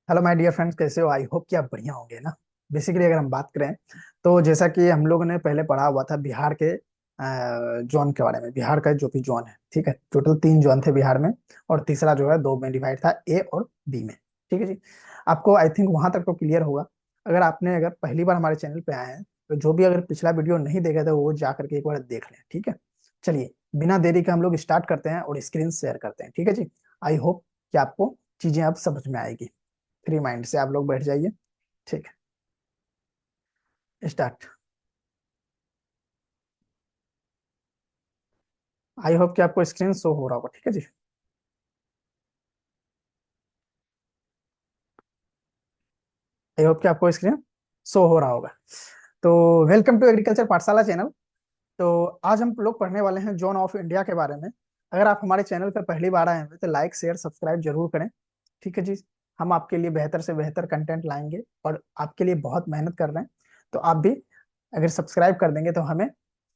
Hello my dear friends, कैसे हो? I hope कि आप बढ़िया होंगे ना। बेसिकली अगर हम बात करें तो जैसा कि हम लोगों ने पहले पढ़ा हुआ था बिहार के जोन के बारे में। बिहार का जो भी जोन है, ठीक है, टोटल 3 जोन थे बिहार में। और तीसरा जो है 2 में डिवाइड था, ए और बी में। ठीक है जी। आपको आई थिंक वहां तक तो क्लियर होगा। अगर पहली बार हमारे चैनल पे आए हैं तो जो भी अगर पिछला वीडियो नहीं देखे थे वो जा करके एक बार देख लें, ठीक है। चलिए, बिना देरी के हम लोग स्टार्ट करते हैं और स्क्रीन शेयर करते हैं, ठीक है जी। आई होप कि आपको चीजें अब समझ में आएगी। फ्री माइंड से आप लोग बैठ जाइए। ठीक है, स्टार्ट। आई होप कि आपको स्क्रीन शो हो रहा होगा, ठीक है जी। आई होप कि आपको स्क्रीन शो हो रहा होगा। तो वेलकम टू एग्रीकल्चर पाठशाला चैनल। तो आज हम लोग पढ़ने वाले हैं जोन ऑफ इंडिया के बारे में। अगर आप हमारे चैनल पर पहली बार आए हैं तो लाइक शेयर सब्सक्राइब जरूर करें। ठीक है जी। हम आपके लिए बेहतर से बेहतर कंटेंट लाएंगे और आपके लिए बहुत मेहनत कर रहे हैं। तो आप भी अगर सब्सक्राइब कर देंगे तो हमें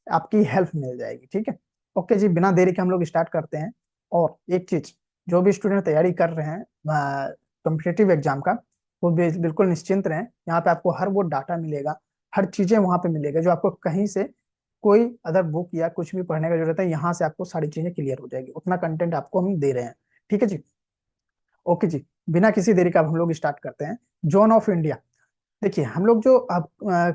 आपकी हेल्प मिल जाएगी, ठीक है। ओके जी, बिना देरी के हम लोग स्टार्ट करते हैं। और एक चीज, जो भी स्टूडेंट तैयारी कर रहे हैं कॉम्पिटेटिव एग्जाम का, वो बिल्कुल निश्चिंत रहें। यहाँ पे आपको हर वो डाटा मिलेगा, हर चीजें वहां पे मिलेगा जो आपको कहीं से कोई अदर बुक या कुछ भी पढ़ने का जरूरत है। यहाँ से आपको सारी चीजें क्लियर हो जाएगी, उतना कंटेंट आपको हम दे रहे हैं। ठीक है जी। ओके जी, बिना किसी देरी का अब हम लोग स्टार्ट करते हैं। Zone of India. देखिए, हम लोग जो अब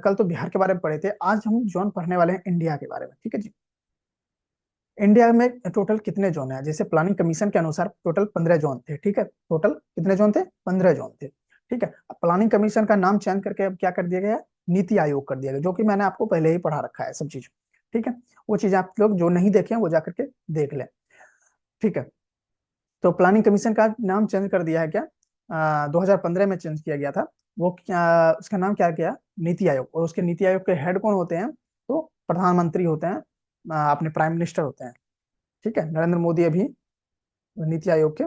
कल तो बिहार के बारे में पढ़े थे, आज हम जोन पढ़ने वाले हैं इंडिया के बारे में, ठीक है जी। इंडिया में टोटल कितने जोन है? जैसे प्लानिंग कमीशन के अनुसार टोटल 15 जोन थे, ठीक है। टोटल कितने जोन थे? 15 जोन थे, ठीक है। अब प्लानिंग कमीशन का नाम चेंज करके अब क्या कर दिया गया? नीति आयोग कर दिया गया, जो कि मैंने आपको पहले ही पढ़ा रखा है सब चीज। ठीक है। वो चीज आप लोग जो नहीं देखे हैं वो जा करके देख लें। ठीक है। तो प्लानिंग कमीशन का नाम चेंज कर दिया है क्या? 2015 में चेंज किया गया था। वो क्या, उसका नाम क्या किया? नीति आयोग। और उसके नीति आयोग के हेड कौन होते हैं? तो प्रधानमंत्री होते हैं, अपने प्राइम मिनिस्टर होते हैं। ठीक है, नरेंद्र मोदी अभी नीति आयोग के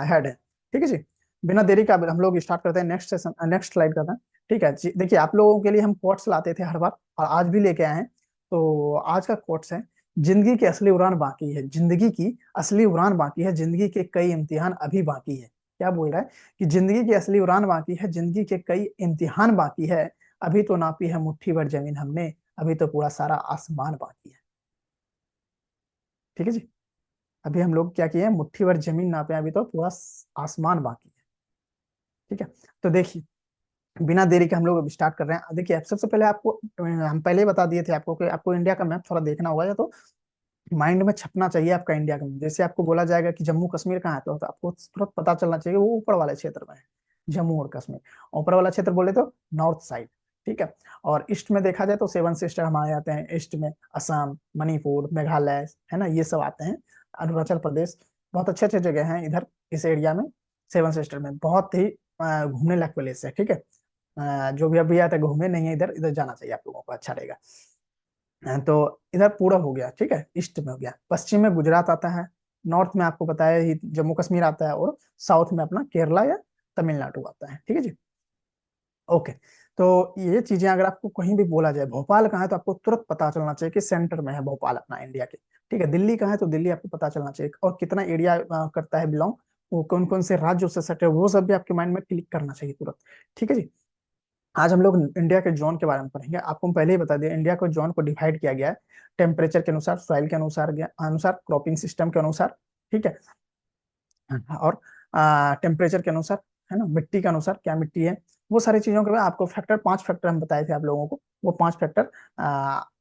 हेड है। ठीक है जी। बिना देरी का हम लोग स्टार्ट करते हैं, नेक्स्ट सेशन नेक्स्ट स्लाइड करते हैं। ठीक है जी। देखिए, आप लोगों के लिए हम कोट्स लाते थे हर बार, और आज भी लेके आए हैं। तो आज का कोट्स है, जिंदगी की असली उड़ान बाकी है, जिंदगी की असली उड़ान बाकी है, जिंदगी के कई इम्तिहान अभी बाकी है। क्या बोल रहा है? कि जिंदगी की असली उड़ान बाकी है, जिंदगी के कई इम्तिहान बाकी है। अभी तो नापी है मुट्ठी भर जमीन हमने, अभी तो पूरा सारा आसमान बाकी है। ठीक है जी। अभी हम लोग क्या किए हैं? मुट्ठी भर जमीन नापे हैं, अभी तो पूरा आसमान बाकी है। ठीक है। तो देखिए, बिना देरी के हम लोग स्टार्ट कर रहे हैं। देखिए, अब सबसे पहले आपको हम पहले ही बता दिए थे आपको कि आपको इंडिया का मैप थोड़ा देखना होगा, या तो माइंड में छपना चाहिए आपका इंडिया का मैप। जैसे आपको बोला जाएगा कि जम्मू कश्मीर कहाँ है, तो आपको तुरंत पता चलना चाहिए वो ऊपर वाले क्षेत्र में है, जम्मू और कश्मीर। ऊपर वाला क्षेत्र बोले तो नॉर्थ साइड। ठीक है। और ईस्ट में देखा जाए तो 7 सिस्टर हमारे आते हैं। ईस्ट में असम, मणिपुर, मेघालय, है ना, ये सब आते हैं। अरुणाचल प्रदेश, बहुत अच्छे अच्छे जगह हैं इधर इस एरिया में। 7 सिस्टर में बहुत ही घूमने लायक प्लेस है, ठीक है। जो भी अभी आता है घूमने नहीं है इधर, इधर जाना चाहिए आप लोगों को, अच्छा रहेगा। तो इधर पूरा हो गया, ठीक है, ईस्ट में हो गया। पश्चिम में गुजरात आता है। नॉर्थ में आपको पता है ही जम्मू कश्मीर आता है। और साउथ में अपना केरला या तमिलनाडु आता है, ठीक है जी। ओके। तो ये चीजें अगर आपको कहीं भी बोला जाए भोपाल कहाँ है, तो आपको तुरंत पता चलना चाहिए कि सेंटर में है भोपाल अपना इंडिया के। ठीक है। दिल्ली कहाँ है, तो दिल्ली आपको पता चलना चाहिए। और कितना एरिया करता है बिलोंग, वो कौन कौन से राज्यों से सटे, वो सब भी आपके माइंड में क्लिक करना चाहिए तुरंत। ठीक है जी। आज हम लोग इंडिया के जोन के बारे में पढ़ेंगे। आपको हम पहले ही बता दिया, इंडिया को जोन को डिवाइड किया गया है टेम्परेचर के अनुसार, सॉइल के अनुसार, अनुसार क्रॉपिंग सिस्टम के अनुसार। ठीक है। और टेम्परेचर के अनुसार, है ना, मिट्टी के अनुसार क्या मिट्टी है, वो सारी चीजों के बाद आपको फैक्टर, 5 फैक्टर हम बताए थे आप लोगों को। वो 5 फैक्टर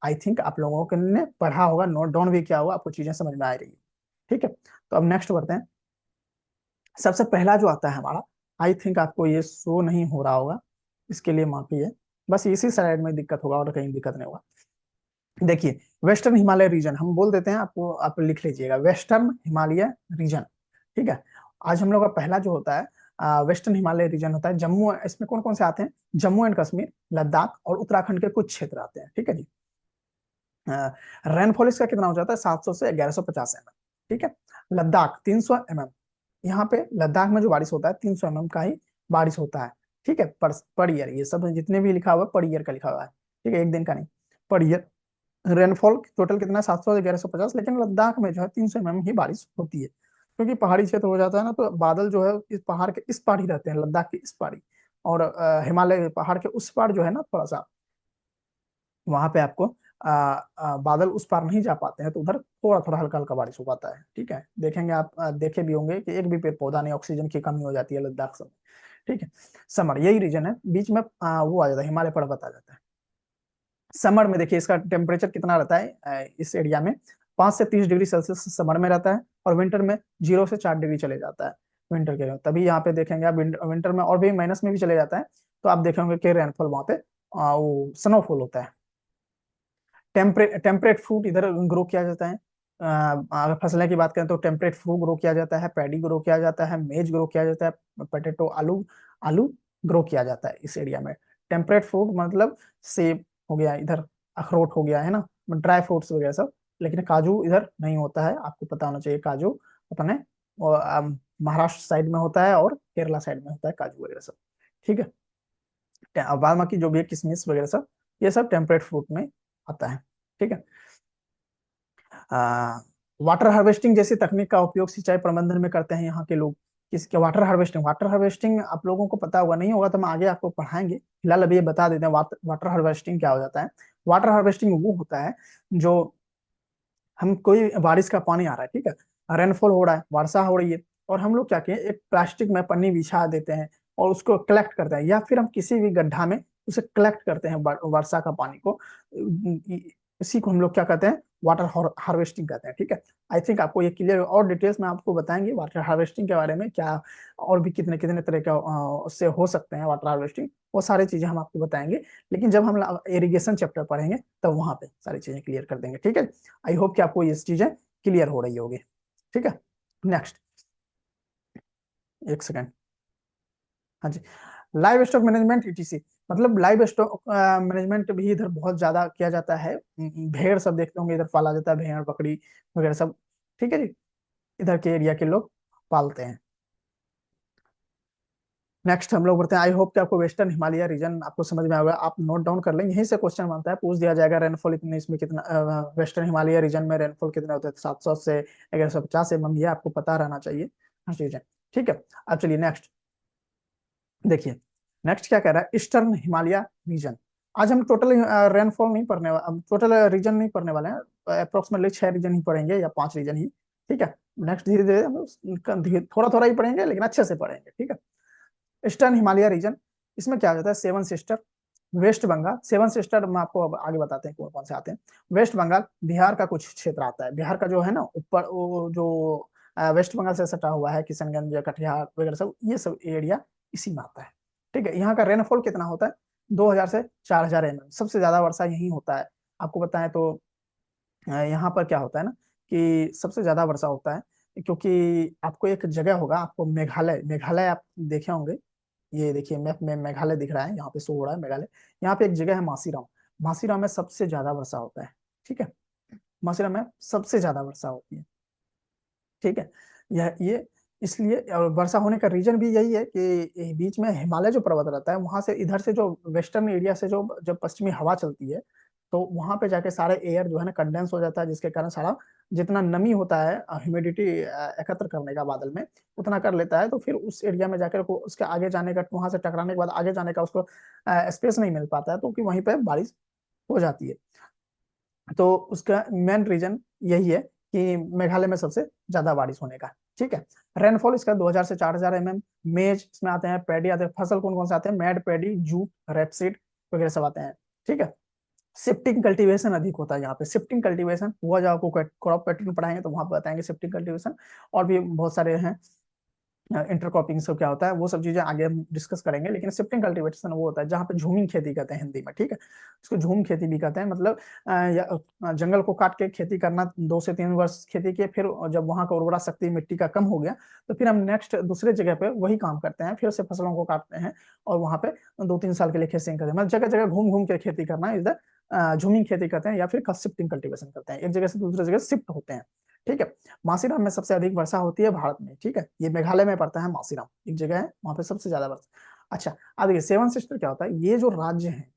आई थिंक आप लोगों के ने पढ़ा होगा, नोट डाउन भी किया होगा, आपको चीजें समझ में आ रही है। ठीक है। तो अब नेक्स्ट बढ़ते हैं। सबसे पहला जो आता है हमारा, आई थिंक आपको ये शो नहीं हो रहा होगा, इसके लिए माफी है। बस इसी साइड में दिक्कत होगा और कहीं दिक्कत नहीं होगा। देखिए, वेस्टर्न हिमालय रीजन हम बोल देते हैं आपको, आप लिख लीजिएगा वेस्टर्न हिमालय रीजन। ठीक है। आज हम लोग का पहला जो होता है वेस्टर्न हिमालय रीजन होता है। जम्मू, इसमें कौन कौन से आते हैं? जम्मू एंड कश्मीर, लद्दाख और उत्तराखंड के कुछ क्षेत्र आते हैं, ठीक है जी। रेनफॉल इसका कितना हो जाता है? 700 से 1150 mm। ठीक है। लद्दाख 300 mm। यहाँ पे लद्दाख में जो बारिश होता है 300 mm का ही बारिश होता है। ठीक है, पर ईयर। ये सब जितने भी लिखा हुआ है पर ईयर का लिखा हुआ है, ठीक है, एक दिन का नहीं, पर ईयर। रेनफॉल टोटल कितना है? 700 से 1150, लेकिन लद्दाख में जो है 300 mm ही बारिश होती है। क्योंकि पहाड़ी क्षेत्र हो जाता है ना, तो बादल जो है इस पहाड़ के इस पार ही रहते हैं, लद्दाख के इस पार ही। और हिमालय पहाड़ के उस पार जो है ना, थोड़ा सा वहां पे आपको बादल उस पार नहीं जा पाते हैं, तो उधर थोड़ा थोड़ा हल्का हल्का बारिश हो पाता है। ठीक है, देखेंगे आप, देखे भी होंगे कि एक भी पेड़ पौधा नहीं, ऑक्सीजन की कमी हो जाती है लद्दाख सब। ठीक है, समर यही रीजन है, बीच में वो आ जाता है, हिमालय पर्वत आ जाता है। समर में देखिए इसका टेम्परेचर कितना रहता है इस एरिया में, 5 से 30 डिग्री सेल्सियस समर में रहता है, और विंटर में 0 से 4 डिग्री चले जाता है विंटर के लिए। तभी यहाँ पे देखेंगे आप, विंटर में और भी माइनस में भी चले जाता है, तो आप देखेंगे कि रेनफॉल वहाँ पे वो स्नोफॉल होता है। टेम्परेट फ्रूट इधर ग्रो किया जाता है। अगर फसलें की बात करें तो टेम्परेट फ्रूट ग्रो किया जाता है, पैडी ग्रो किया जाता है, मेज ग्रो किया जाता है, पोटैटो आलू आलू ग्रो किया जाता है इस एरिया में। टेम्परेट फ्रूट मतलब सेब हो गया इधर, अखरोट हो गया है ना, ड्राई फ्रूट्स वगैरह सब। लेकिन काजू इधर नहीं होता है, आपको पता होना चाहिए। काजू अपने महाराष्ट्र साइड में होता है और केरला साइड में होता है काजू वगैरह सब। ठीक है, बाद बाकी जो भी है किशमिश वगैरह सब, ये सब टेम्परेट फ्रूट में आता है। ठीक है, वाटर हार्वेस्टिंग जैसी तकनीक का उपयोग सिंचाई प्रबंधन में करते हैं यहाँ के लोग। किसके वाटर हार्वेस्टिंग, वाटर हार्वेस्टिंग आप लोगों को पता होगा, नहीं होगा तो हम आगे आपको पढ़ाएंगे, फिलहाल अभी ये बता देते हैं वाटर हार्वेस्टिंग क्या हो जाता है। वाटर हार्वेस्टिंग वो होता है जो, हम कोई बारिश का पानी आ रहा है, ठीक है, रेनफॉल हो रहा है, वर्षा हो रही है, और हम लोग क्या किए, एक प्लास्टिक में पन्नी बिछा देते हैं और उसको कलेक्ट करते हैं, या फिर हम किसी भी गड्ढा में उसे कलेक्ट करते हैं वर्षा का पानी को। इसी को हम लोग क्या कहते हैं, वाटर हार्वेस्टिंग कहते हैं। ठीक है, आई थिंक आपको ये क्लियर, और डिटेल्स में आपको बताएंगे वाटर हार्वेस्टिंग के बारे में क्या, और भी कितने कितने तरह का उससे हो सकते हैं वाटर हार्वेस्टिंग, वो सारी चीजें हम आपको बताएंगे। लेकिन जब हम इरिगेशन चैप्टर पढ़ेंगे तब वहां पे सारी चीजें क्लियर कर देंगे। ठीक है, आई होप कि आपको ये चीजें क्लियर हो रही होगी। ठीक है, नेक्स्ट, एक सेकेंड। हाँ जी, लाइव स्टॉक मैनेजमेंट ईटीसी, मतलब लाइव स्टॉक मैनेजमेंट भी इधर बहुत ज्यादा किया जाता है। भेड़ सब देखते होंगे इधर पाला जाता है, भेड़ बकरी वगैरह सब। ठीक है जी, इधर के एरिया के लोग पालते हैं। नेक्स्ट हम लोग बढ़ते हैं। आई होप कि आपको वेस्टर्न हिमालय रीजन आपको समझ में आएगा, आप नोट डाउन कर लें, यहीं से क्वेश्चन बनता है, पूछ दिया जाएगा रेनफॉल इतने इसमें कितना, वेस्टर्न हिमालय रीजन में रेनफॉल कितने होते हैं, 700 से 1150 mm, ये आपको पता रहना चाहिए हर चीजें। ठीक है, अब चलिए नेक्स्ट देखिए। नेक्स्ट क्या कह रहा है, ईस्टर्न हिमालय रीजन। आज हम टोटल रेनफॉल नहीं पढ़ने वाले, टोटल रीजन नहीं पढ़ने वाले हैं, अप्रोक्सीमेटली 6 रीजन ही पढ़ेंगे या 5 रीजन ही। ठीक है, नेक्स्ट धीरे धीरे हम थोड़ा थोड़ा ही पढ़ेंगे, लेकिन अच्छे से पढ़ेंगे। ठीक है, ईस्टर्न हिमालय रीजन, इसमें क्या होता है, seven sister, West Bengal, seven sister में आपको अब आगे बताते हैं कौन कौन से आते हैं। वेस्ट बंगाल, बिहार का कुछ क्षेत्र आता है, बिहार का जो है ना ऊपर वो जो वेस्ट बंगाल से सटा हुआ है, किशनगंज कटिहार वगैरह सब, ये सब एरिया इसी में आता है। ठीक है, यहाँ का रेनफॉल कितना होता है, 2000 से 4000 mm, सबसे ज्यादा वर्षा यहीं होता है। आपको बताएं तो यहाँ पर क्या होता है ना, कि सबसे ज्यादा वर्षा होता है, क्योंकि आपको एक जगह होगा, आपको मेघालय, मेघालय आप देखे होंगे, ये देखिए मैप में मेघालय दिख रहा है, यहाँ पे शो हो रहा है मेघालय। यहाँ पे एक जगह है मासीराम, मासीराम में सबसे ज्यादा वर्षा होता है। ठीक है, मासीराम में सबसे ज्यादा वर्षा होती है। ठीक है, यह ये इसलिए, और वर्षा होने का रीजन भी यही है कि ये बीच में हिमालय जो पर्वत रहता है, वहां से इधर से जो वेस्टर्न एरिया से जो जब पश्चिमी हवा चलती है, तो वहां पे जाके सारे एयर जो है ना कंडेंस हो जाता है, जिसके कारण सारा जितना नमी होता है, ह्यूमिडिटी एकत्र करने का बादल में, उतना कर लेता है। तो फिर उस एरिया में जाकर को उसके आगे जाने का, वहां से टकराने के बाद आगे जाने का उसको स्पेस नहीं मिल पाता है, तो कि वहीं पे बारिश हो जाती है। तो उसका मेन रीजन यही है कि मेघालय में सबसे ज्यादा बारिश होने का। ठीक है, रेनफॉल इसका 2000 से 4000 mm, मेज इसमें आते हैं, पैडी आते हैं, फसल कौन कौन से आते हैं, मैड पैडी, जूट, रेपसीड वगैरह सब आते हैं। ठीक है, शिफ्टिंग कल्टीवेशन अधिक होता है यहाँ पे, शिफ्टिंग कल्टीवेशन हुआ, जब आपको क्रॉप पैटर्न पढ़ाएंगे तो वहां पर बताएंगे शिफ्टिंग कल्टीवेशन, और भी बहुत सारे हैं, इंटरक्रॉपिंग सब क्या होता है, वो सब चीजें आगे हम डिस्कस करेंगे। लेकिन शिफ्टिंग कल्टीवेशन वो होता है जहाँ पे झूमिंग खेती कहते हैं हिंदी में। ठीक है, इसको झूम खेती भी कहते हैं, मतलब जंगल को काट के खेती करना, 2 से 3 वर्ष खेती किए, फिर जब वहां का उर्वरा शक्ति मिट्टी का कम हो गया, तो फिर हम नेक्स्ट दूसरे जगह पे वही काम करते हैं, फिर से फसलों को काटते हैं, और वहां पे 2-3 साल के लिए खेती करते हैं, मतलब जगह जगह घूम घूम के खेती करना, इधर झूमिंग खेती करते हैं, या फिर शिफ्टिंग कल्टीवेशन करते हैं, एक जगह से दूसरी जगह शिफ्ट होते हैं। ठीक है, मासीराम में सबसे अधिक वर्षा होती है भारत में। ठीक है, ये मेघालय में पड़ता है, मासीराम एक जगह है, वहां पे सबसे ज्यादा वर्षा। अच्छा, अब देखिए सेवन सिस्टर क्या होता है, ये जो राज्य है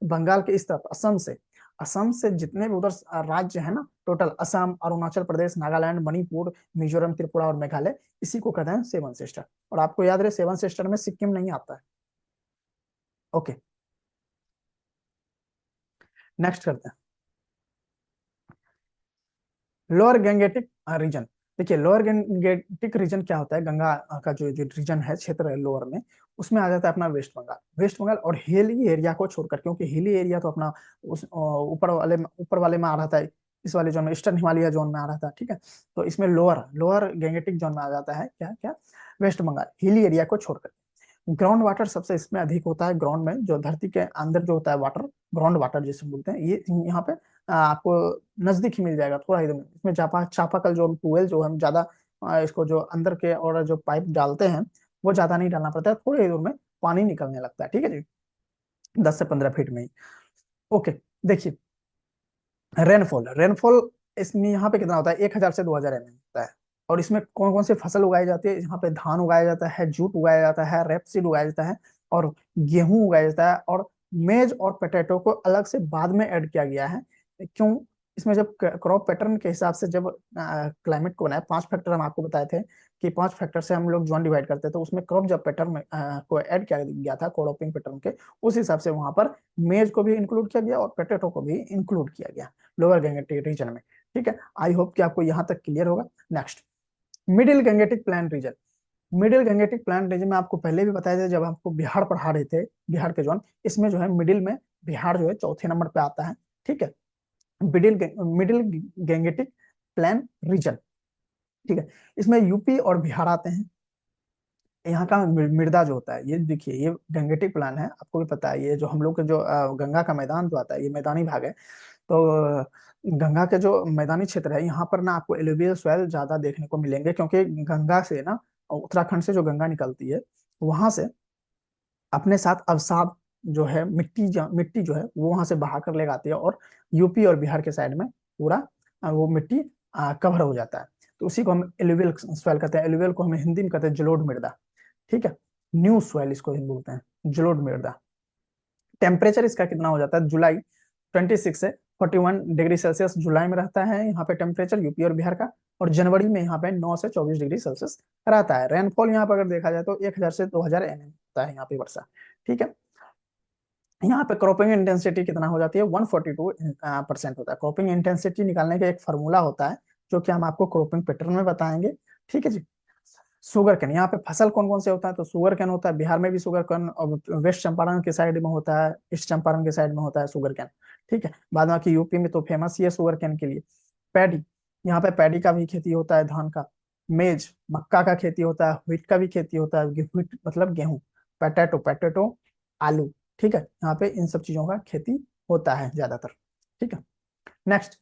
बंगाल के इस तरफ असम से, असम से जितने भी उधर राज्य है ना, टोटल असम, अरुणाचल प्रदेश, नागालैंड, मणिपुर, मिजोरम, त्रिपुरा और मेघालय, इसी को कहते हैं सेवन सिस्टर। और आपको याद रहे सेवन सिस्टर में सिक्किम नहीं आता है। ओके, नेक्स्ट करते हैं लोअर गंगेटिक रीजन। देखिए लोअर गंगेटिक रीजन क्या होता है, गंगा का जो जो रीजन है, क्षेत्र है लोअर में, उसमें आ जाता है अपना वेस्ट बंगाल। वेस्ट बंगाल और हिली एरिया को छोड़कर, क्योंकि हिली एरिया तो अपना उस ऊपर वाले में आ रहा था, इस वाले जोन में, ईस्टर्न हिमालय जोन में आ रहा था, ठीक है। तो इसमें लोअर लोअर गंगेटिक जोन में आ जाता है क्या क्या, वेस्ट बंगाल, हिली एरिया को छोड़कर। ग्राउंड वाटर सबसे इसमें अधिक होता है, ग्राउंड में जो धरती के अंदर जो होता है वाटर, ग्राउंड वाटर जिसे बोलते हैं, ये यहाँ पे आपको नजदीक ही मिल जाएगा, थोड़ा ही दूर में। इसमें चापाकल जो ट्यूबवेल जो हम ज्यादा इसको जो अंदर के और जो पाइप डालते हैं, वो ज्यादा नहीं डालना पड़ता है, थोड़ी ही दूर में पानी निकलने लगता है, ठीक है जी, 10 से 15 फीट में ही। ओके, देखिए रेनफॉल, रेनफॉल इसमें यहाँ पे कितना होता है, 1000 से 2000 mm होता है। और इसमें कौन कौन सी फसल उगाई जाती है, यहाँ पे धान उगाया जाता है, जूट उगाया जाता है, रेपसीड उगाया जाता है, और गेहूं उगाया जाता है, और मेज और पोटैटो को अलग से बाद में ऐड किया गया है। क्यों, इसमें जब क्रॉप पैटर्न के हिसाब से जब क्लाइमेट को बनाया, 5 फैक्टर हम आपको बताए थे कि 5 फैक्टर से हम लोग जोन डिवाइड करते हैं, तो उसमें क्रॉप जब पैटर्न में को ऐड किया गया था क्रॉपिंग पैटर्न के, उस हिसाब से वहां पर मेज को भी इंक्लूड किया गया और पोटैटो को भी इंक्लूड किया गया लोअर गंगेटिक रीजन में, ठीक है। आई होप कि आपको यहाँ तक क्लियर होगा। Next, middle Gangetic plain region. Middle Gangetic plain region में आपको पहले भी बताया था जब आपको बिहार पढ़ा रहे थे, बिहार के जोन, इसमें जो है मिडिल में बिहार जो है चौथे नंबर पे आता है, ठीक है। Middle middle Gangetic plain region, ठीक है। इसमें यूपी और बिहार आते हैं। यहाँ का मृदा जो होता है, ये देखिए, ये गंगेटिक प्लान है, आपको भी पता है, ये जो हम लोग के जो गंगा का मैदान जो आता है, ये मैदानी भाग है। तो गंगा के जो मैदानी क्षेत्र है, यहाँ पर ना आपको एलुवियल सॉइल ज्यादा देखने को मिलेंगे, क्योंकि गंगा से ना, उत्तराखंड से जो गंगा निकलती है, वहां से अपने साथ अवसाद जो है, मिट्टी जो है वो वहां से बहा कर ले आती है, और यूपी और बिहार के साइड में पूरा वो मिट्टी कवर हो जाता है। तो उसी को हम एलुवियल सॉइल कहते हैं। एलुवियल को हम हिंदी में कहते हैं जलोढ़ मृदा, ठीक है। न्यू सॉइल इसको हम बोलते हैं, जलोढ़ मृदा। टेम्परेचर इसका कितना हो जाता है, जुलाई 26 से 41 डिग्री सेल्सियस जुलाई में रहता है यहाँ पे टेम्परेचर, यूपी और बिहार का। और जनवरी में यहाँ पे 9 से 24 डिग्री सेल्सियस रहता है। रेनफॉल यहाँ पे अगर देखा जाए तो 1000 से 2000 mm होता है यहाँ पे वर्षा, ठीक है। यहाँ पे क्रॉपिंग इंटेंसिटी कितना हो जाती है, 142% होता है। क्रॉपिंग इंटेंसिटी निकालने का एक फार्मूला होता है, जो कि हम आपको क्रॉपिंग पैटर्न में बताएंगे, ठीक है जी। शुगर कैन, यहाँ पे फसल कौन कौन से होता है, तो शुगर कैन होता है, बिहार में भी शुगर कैन, और वेस्ट चंपारण के साइड में होता है, ईस्ट चंपारण के साइड में होता है शुगर कैन, ठीक है। बाद बाकी यूपी में तो फेमस ही है शुगर कैन के लिए। पैडी, यहाँ पे पैडी का भी खेती होता है, धान का। मेज, मक्का का खेती होता है, व्हीट का भी खेती होता है, व्हीट मतलब गेहूं। पोटैटो, पोटैटो आलू, ठीक है। यहाँ पे इन सब चीजों का खेती होता है ज्यादातर, ठीक है। नेक्स्ट,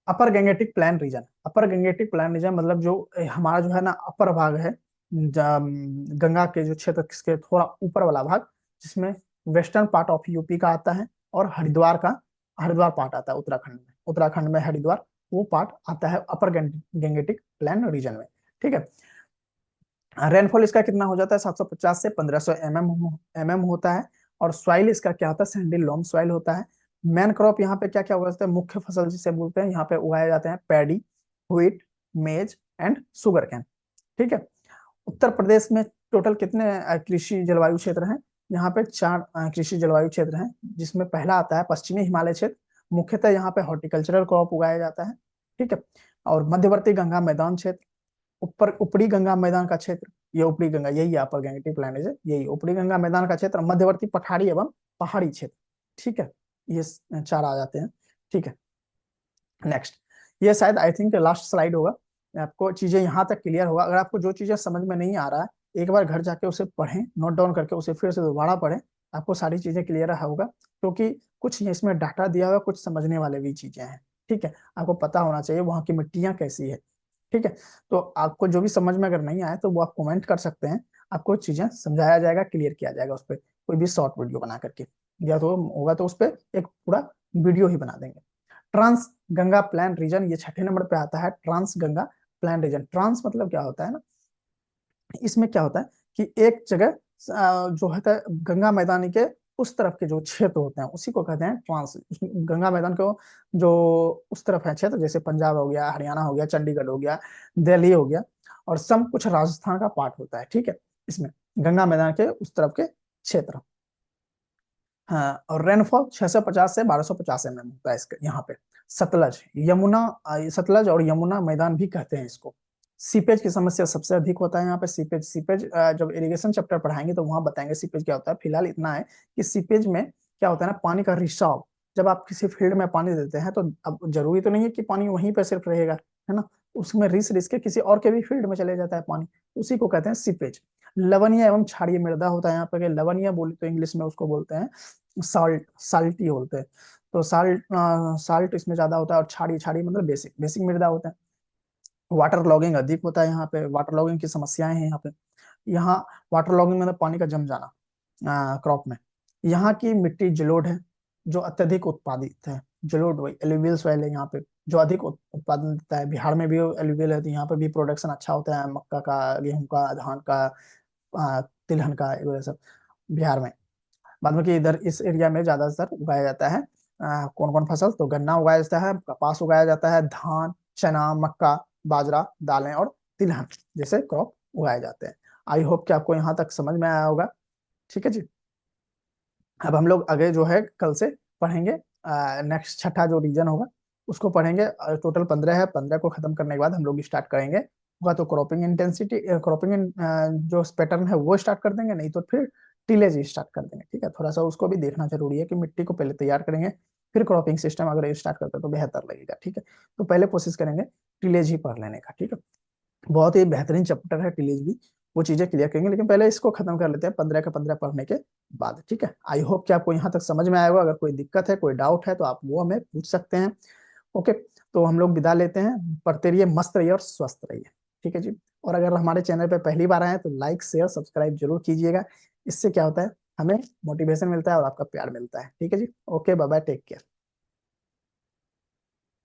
अपर गंगेटिक प्लान रीजन। अपर गंगेटिक प्लान रीजन मतलब जो हमारा जो है ना अपर भाग है, गंगा के जो क्षेत्र के थोड़ा ऊपर वाला भाग, जिसमें वेस्टर्न पार्ट ऑफ यूपी का आता है, और हरिद्वार पार्ट आता है उत्तराखंड में, उत्तराखंड में हरिद्वार वो पार्ट आता है अपर गंगेटिक प्लान रीजन में, ठीक है। रेनफॉल इसका कितना हो जाता है, 750 से 1500 mm होता है। और सॉइल इसका क्या होता है, सैंडी लोम सॉइल होता है। मेन क्रॉप यहाँ पे क्या क्या उगाते हैं, मुख्य फसल जिसे बोलते हैं, यहाँ पे उगाए जाते हैं पैडी, व्हीट, मेज एंड शुगर कैन, ठीक है। उत्तर प्रदेश में टोटल कितने कृषि जलवायु क्षेत्र हैं, यहाँ पे 4 कृषि जलवायु क्षेत्र हैं, जिसमें पहला आता है पश्चिमी हिमालय क्षेत्र। मुख्यतः यहाँ पे हॉर्टिकल्चरल क्रॉप उगाया जाता है, ठीक है। और मध्यवर्ती गंगा मैदान क्षेत्र, ऊपर ऊपरी गंगा मैदान का क्षेत्र, ये ऊपरी गंगा, यही अपर गंगेटिक प्लानिज है, यही ऊपरी गंगा मैदान का क्षेत्र, मध्यवर्ती पठारी एवं पहाड़ी क्षेत्र, ठीक है। ये 4 आ जाते हैं, ठीक है। नेक्स्ट, ये शायद आई थिंक लास्ट स्लाइड होगा। आपको चीजें यहाँ तक क्लियर होगा। अगर आपको जो चीजें समझ में नहीं आ रहा है, एक बार घर जाके उसे पढ़ें, नोट डाउन करके उसे फिर से दोबारा पढ़ें, आपको सारी चीजें क्लियर होगा, क्योंकि कुछ इसमें डाटा दिया हुआ, कुछ समझने वाले भी चीजें हैं, ठीक है। आपको पता होना चाहिए वहाँ की मिट्टियाँ कैसी है, ठीक है। तो आपको जो भी समझ में अगर नहीं आए तो वो आप कमेंट कर सकते हैं, आपको चीजें समझाया जाएगा, क्लियर किया जाएगा उस पर, कोई भी शॉर्ट वीडियो बना करके, या तो होगा तो उस पर एक पूरा वीडियो ही बना देंगे। ट्रांस गंगा प्लान रीजन, ये 6 नंबर पे आता है, trans Ganga plain region. Trans मतलब क्या होता है ना, इसमें क्या होता है कि एक जगह जो है गंगा मैदानी के उस तरफ के जो क्षेत्र होते हैं उसी को कहते हैं ट्रांस। गंगा मैदान को जो उस तरफ है क्षेत्र, जैसे पंजाब हो गया, हरियाणा हो गया, चंडीगढ़ हो गया, दिल्ली हो गया, और सब कुछ राजस्थान का पार्ट होता है, ठीक है, इसमें गंगा मैदान के उस तरफ के क्षेत्र। हाँ, और रेनफॉल 650 से 1250 mm होता है इसके यहाँ पे। सतलज यमुना, सतलज और यमुना मैदान भी कहते हैं इसको। सीपेज की समस्या सबसे अधिक होता है यहाँ पे। सीपेज सीपेज जब इरिगेशन चैप्टर पढ़ाएंगे तो वहां बताएंगे सीपेज क्या होता है। फिलहाल इतना है कि सीपेज में क्या होता है ना, पानी का रिसाव। जब आप किसी फील्ड में पानी देते हैं तो अब जरूरी तो नहीं है कि पानी वहीं पर सिर्फ रहेगा, है ना, उसमें रिस रिस के किसी और के भी फील्ड में चले जाता है पानी, उसी को कहते हैं सीपेज। लवणीय एवं क्षारीय मृदा होता है यहाँ पे। लवणीय बोले तो इंग्लिश में उसको बोलते हैं साल्ट, साल्टी बोलते हैं। तो साल्ट, साल्ट इसमें ज्यादा होता है, और क्षारीय, क्षारीय मतलब बेसिक, बेसिक मृदा होता है। वाटर लॉगिंग अधिक होता है यहाँ पे। वाटर लॉगिंग की समस्याएं हैं यहाँ पे। यहाँ वाटर लॉगिंग मतलब पानी का जम जाना क्रॉप में। यहाँ की मिट्टी जलोढ़ है, जो अत्यधिक उत्पादित है। जलोढ़ वही एलुवियल सॉइल है यहाँ पे, जो अधिक उत्पादन देता है। बिहार में भी एलुवियल है, तो यहाँ पे भी प्रोडक्शन अच्छा होता है, मक्का का, गेहूं का, धान का, तिलहन का, ये सब बिहार में। बाद में कि इधर इस एरिया में ज्यादातर उगाया जाता है कौन कौन फसल, तो गन्ना उगाया जाता है, कपास उगाया जाता है, धान, चना, मक्का, बाजरा, दालें और तिलहन जैसे क्रॉप उगाए जाते हैं। आई होप कि आपको यहाँ तक समझ में आया होगा। ठीक है जी। अब हम लोग आगे जो है कल से पढ़ेंगे नेक्स्ट छठा जो रीजन होगा उसको पढ़ेंगे। टोटल 15 है, 15 को खत्म करने के बाद हम लोग स्टार्ट करेंगे होगा तो क्रॉपिंग इंटेंसिटी, क्रॉपिंग जो पैटर्न है वो स्टार्ट कर देंगे, नहीं तो फिर टिलेज स्टार्ट कर देंगे। ठीक है, थोड़ा सा उसको भी देखना जरूरी है कि मिट्टी को पहले तैयार करेंगे, फिर क्रॉपिंग सिस्टम अगर स्टार्ट करते हैं तो बेहतर लगेगा। ठीक है, तो पहले कोशिश करेंगे टिलेज ही पढ़ लेने का। ठीक है, बहुत ही बेहतरीन चैप्टर है टिलेज भी, वो चीजें क्लियर करेंगे, लेकिन पहले इसको खत्म कर लेते हैं 15 के 15 पढ़ने के बाद। ठीक है, आई होप कि आपको यहाँ तक समझ में आएगा। अगर कोई दिक्कत है, कोई डाउट है तो आप वो हमें पूछ सकते हैं। ओके, तो हम लोग विदा लेते हैं। पढ़ते रहिए, मस्त रहिए और स्वस्थ रहिए। ठीक है जी। और अगर हमारे चैनल पे पहली बार आए हैं तो लाइक शेयर सब्सक्राइब जरूर कीजिएगा। इससे क्या होता है, हमें मोटिवेशन मिलता है और आपका प्यार मिलता है। ठीक है जी। Okay, bye bye, take care.